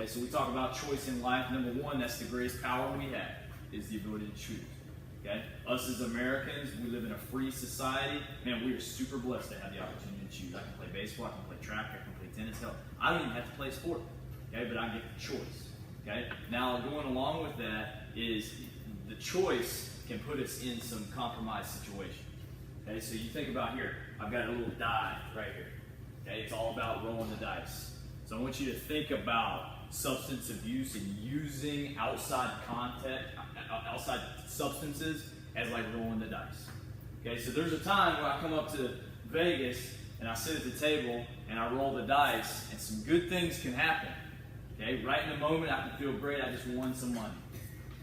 Okay, so we talk about choice in life. Number one, that's the greatest power we have, is the ability to choose. Okay? Us as Americans, we live in a free society. Man, we are super blessed to have the opportunity to choose. I can play baseball, I can play track, I can play tennis. Hell, I don't even have to play sport. Okay, but I get the choice. Okay? Now, going along with that is the choice can put us in some compromised situations. Okay, so you think about here, I've got a little die right here. Okay, it's all about rolling the dice. So I want you to think about substance abuse and using outside substances as like rolling the dice. Okay, so there's a time where I come up to Vegas and I sit at the table and I roll the dice and some good things can happen. Okay, right in the moment I can feel great, I just won some money.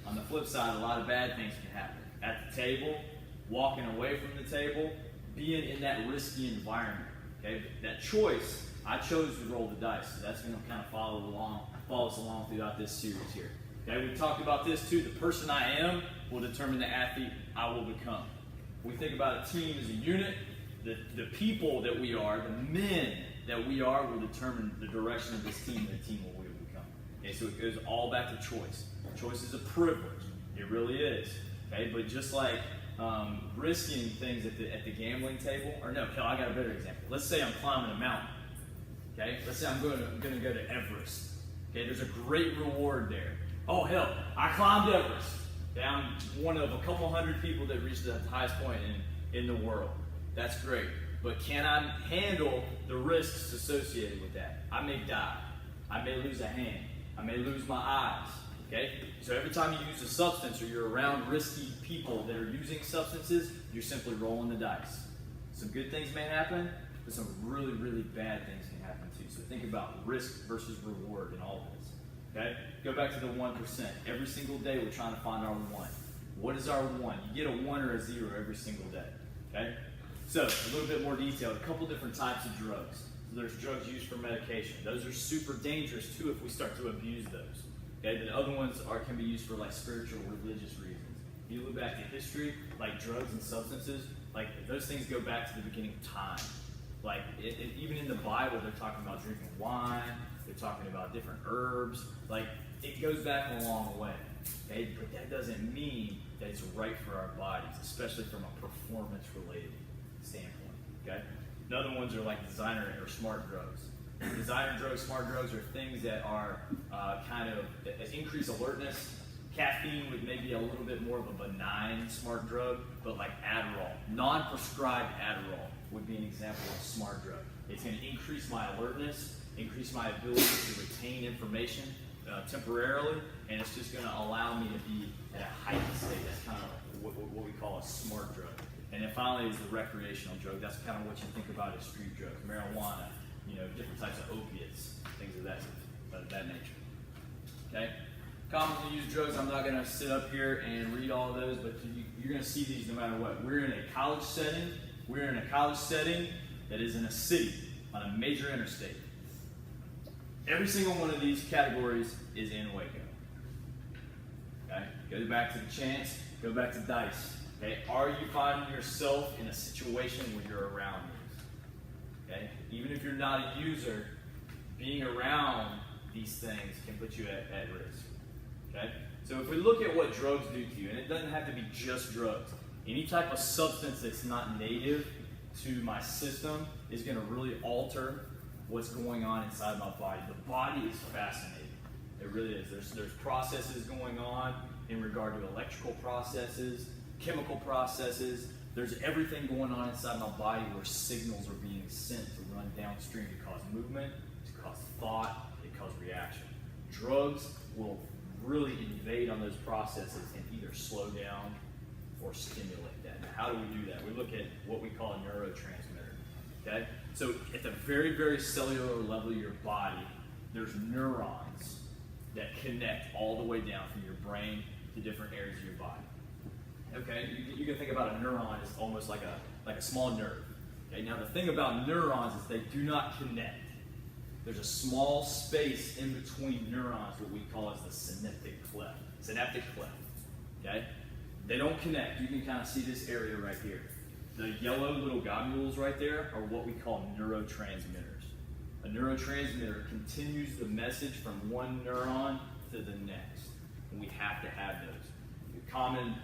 On the flip side, a lot of bad things can happen. At the table, walking away from the table, being in that risky environment. Okay, that choice, I chose to roll the dice. So that's going to kind of follow us along throughout this series here. Okay, we talked about this too. The person I am will determine the athlete I will become. We think about a team as a unit. The people that we are, the men that we are, will determine the direction of this team and the team we will become. Okay, so it goes all back to choice. Choice is a privilege. It really is. Okay, but just like risking things at the gambling table, or no, I got a better example. Let's say I'm climbing a mountain. Okay, let's say I'm going to go to Everest. Okay, there's a great reward there. Oh hell, I climbed Everest. Okay, I'm one of a couple hundred people that reached the highest point in the world. That's great, but can I handle the risks associated with that? I may die. I may lose a hand. I may lose my eyes. Okay, so every time you use a substance or you're around risky people that are using substances, you're simply rolling the dice. Some good things may happen, but some really, really bad things can happen too. So think about risk versus reward in all of this. Okay, go back to the 1%. Every single day we're trying to find our 1. What is our 1? You get a 1 or a 0 every single day. Okay, so a little bit more detail. A couple different types of drugs. So there's drugs used for medication. Those are super dangerous too if we start to abuse those. Okay, the other ones can be used for like spiritual, religious reasons. If you look back at history, like drugs and substances, like those things go back to the beginning of time. Like even in the Bible, they're talking about drinking wine. They're talking about different herbs. Like it goes back a long way. Okay, but that doesn't mean that it's right for our bodies, especially from a performance-related standpoint. Okay, another ones are like designer or smart drugs. Designer drugs, smart drugs are things that are that increase alertness. Caffeine would maybe a little bit more of a benign smart drug, but like Adderall, non-prescribed Adderall would be an example of a smart drug. It's going to increase my alertness, increase my ability to retain information temporarily, and it's just going to allow me to be at a heightened state. That's kind of what we call a smart drug. And then finally is the recreational drug. That's kind of what you think about as street drugs, marijuana, different types of opiates, things of that nature. Okay? Commonly used drugs, I'm not going to sit up here and read all of those, but you're going to see these no matter what. We're in a college setting. We're in a college setting that is in a city on a major interstate. Every single one of these categories is in Waco. Okay? Go back to the chance, go back to dice. Okay? Are you finding yourself in a situation where you're around these? Okay? Even if you're not a user, being around these things can put you at risk. Okay? So if we look at what drugs do to you, and it doesn't have to be just drugs, any type of substance that's not native to my system is going to really alter what's going on inside my body. The body is fascinating. It really is. There's processes going on in regard to electrical processes, chemical processes. There's everything going on inside my body where signals are being sent to run downstream to cause movement, to cause thought, to cause reaction. Drugs will really invade on those processes and either slow down or stimulate that. Now, how do we do that? We look at what we call a neurotransmitter. Okay? So at the very, very cellular level of your body, there's neurons that connect all the way down from your brain to different areas of your body. Okay? You can think about a neuron as almost like a small nerve. Okay? Now the thing about neurons is they do not connect. There's a small space in between neurons, what we call as the synaptic cleft. Synaptic cleft. Okay? They don't connect. You can kind of see this area right here. The yellow little globules right there are what we call neurotransmitters. A neurotransmitter continues the message from one neuron to the next. And we have to have those. The common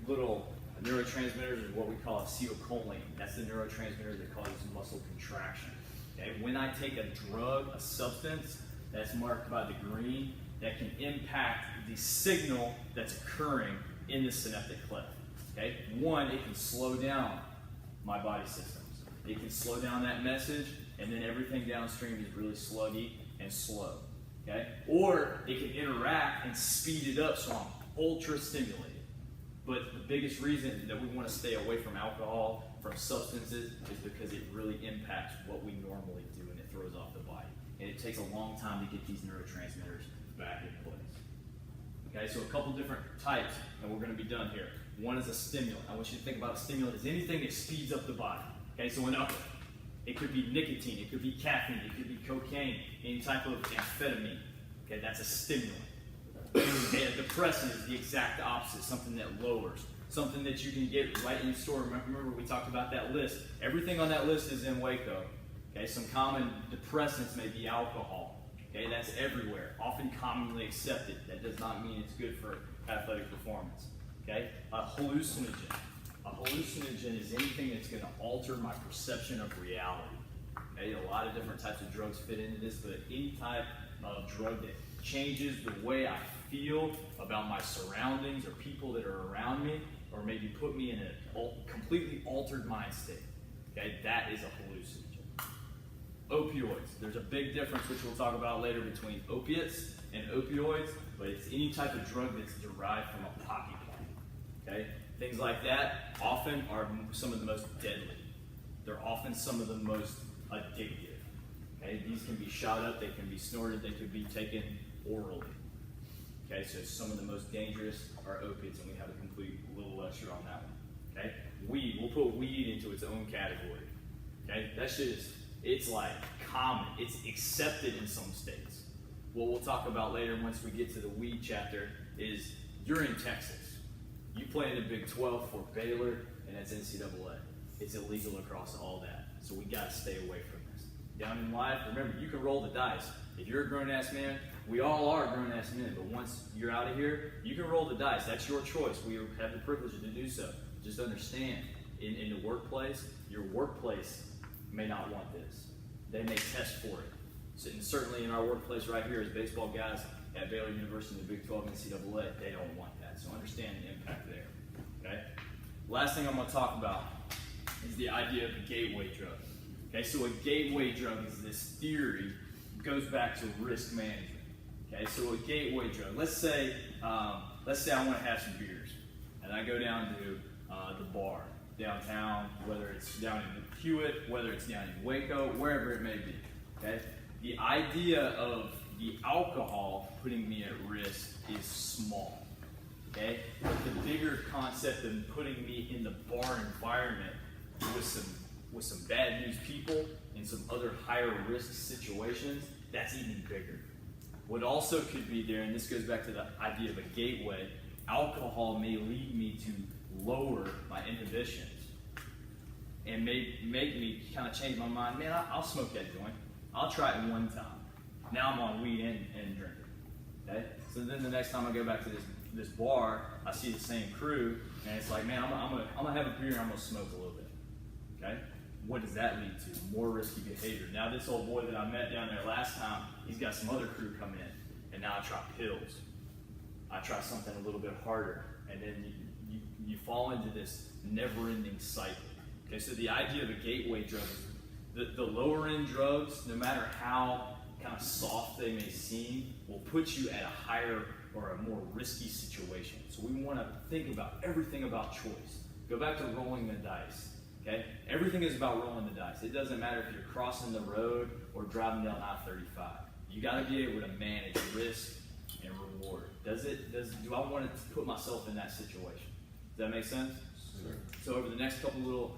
little neurotransmitters is what we call acetylcholine. That's the neurotransmitter that causes muscle contraction. Okay? When I take a drug, a substance that's marked by the green, that can impact the signal that's occurring in the synaptic cleft. Okay? One, it can slow down my body systems. It can slow down that message, and then everything downstream is really sluggy and slow. Okay? Or it can interact and speed it up so I'm ultra stimulated. But the biggest reason that we want to stay away from alcohol, from substances, is because it really impacts what we normally do and it throws off the body. And it takes a long time to get these neurotransmitters back in place. Okay, so a couple different types, and we're going to be done here. One is a stimulant. I want you to think about a stimulant as anything that speeds up the body. Okay, so an alcohol. It could be nicotine, it could be caffeine, it could be cocaine, any type of amphetamine. Okay, that's a stimulant. Okay, a depressant is the exact opposite, something that lowers, something that you can get right in the store. Remember we talked about that list. Everything on that list is in Waco. Okay, some common depressants may be alcohol. Okay, that's everywhere, often commonly accepted. That does not mean it's good for athletic performance. Okay, a hallucinogen. A hallucinogen is anything that's going to alter my perception of reality. Okay, a lot of different types of drugs fit into this, but any type of drug that changes the way I feel about my surroundings or people that are around me, or maybe put me in a completely altered mind state. Okay, that is a hallucinogen. Opioids. There's a big difference, which we'll talk about later, between opiates and opioids, but it's any type of drug that's derived from a poppy plant. Okay, things like that often are some of the most deadly. They're often some of the most addictive. Okay, these can be shot up, they can be snorted, they could be taken orally. Okay, so some of the most dangerous are opiates, and we have a complete little lecture on that one. Okay, weed, we'll put weed into its own category. Okay, that shit is, it's like common, it's accepted in some states. What we'll talk about later once we get to the weed chapter is you're in Texas. You play in the Big 12 for Baylor, and that's NCAA. It's illegal across all that, so we got to stay away from this. Down in life, remember, you can roll the dice. If you're a grown-ass man, we all are grown-ass men, but once you're out of here, you can roll the dice. That's your choice. We have the privilege to do so. Just understand, in the workplace, your workplace may not want this. They may test for it. So, and certainly in our workplace right here as baseball guys at Baylor University in the Big 12 NCAA, they don't want that. So understand the impact there. Okay? Last thing I'm going to talk about is the idea of a gateway drug. Okay, so a gateway drug is this theory, goes back to risk management. Okay, so a gateway drug. Let's say I want to have some beers, and I go down to the bar downtown, whether it's down in Hewitt, whether it's down in Waco, wherever it may be. Okay, the idea of the alcohol putting me at risk is small. Okay, but the bigger concept of putting me in the bar environment with some bad news people and some other higher risk situations, that's even bigger. What also could be there, and this goes back to the idea of a gateway, alcohol may lead me to lower my inhibitions and make me kind of change my mind. Man, I'll smoke that joint. I'll try it one time. Now I'm on weed and drinking. Okay? So then the next time I go back to this bar, I see the same crew, and it's like, man, I'm gonna have a beer and I'm gonna smoke a little bit. Okay? What does that lead to? More risky behavior. Now this old boy that I met down there last time, he's got some other crew come in, and now I try pills. I try something a little bit harder, and then you fall into this never-ending cycle. Okay, so the idea of a gateway drug is the lower-end drugs, no matter how kind of soft they may seem, will put you at a higher or a more risky situation. So we want to think about everything about choice. Go back to rolling the dice. Okay? Everything is about rolling the dice. It doesn't matter if you're crossing the road or driving down I-35. You got to be able to manage risk and reward. Do I want to put myself in that situation? Does that make sense? Sure. So over the next couple little,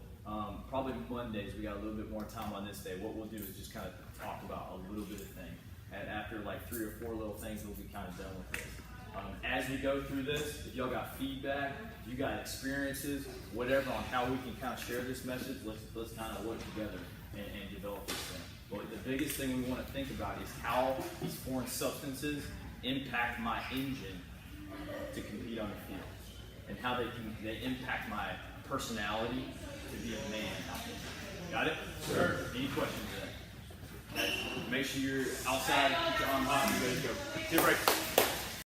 probably Mondays, we got a little bit more time on this day. What we'll do is just kind of talk about a little bit of things. And after like 3 or 4 little things, we'll be kind of done with this. As we go through this, if y'all got feedback, if you got experiences, whatever on how we can kind of share this message, let's kind of work together and develop this thing. But the biggest thing we want to think about is how these foreign substances impact my engine to compete on the field, and how they impact my personality to be a man out there. Got it? Sure. Any questions there? Okay. Make sure you're outside, keep your arm hot, and ready to go. Tip break.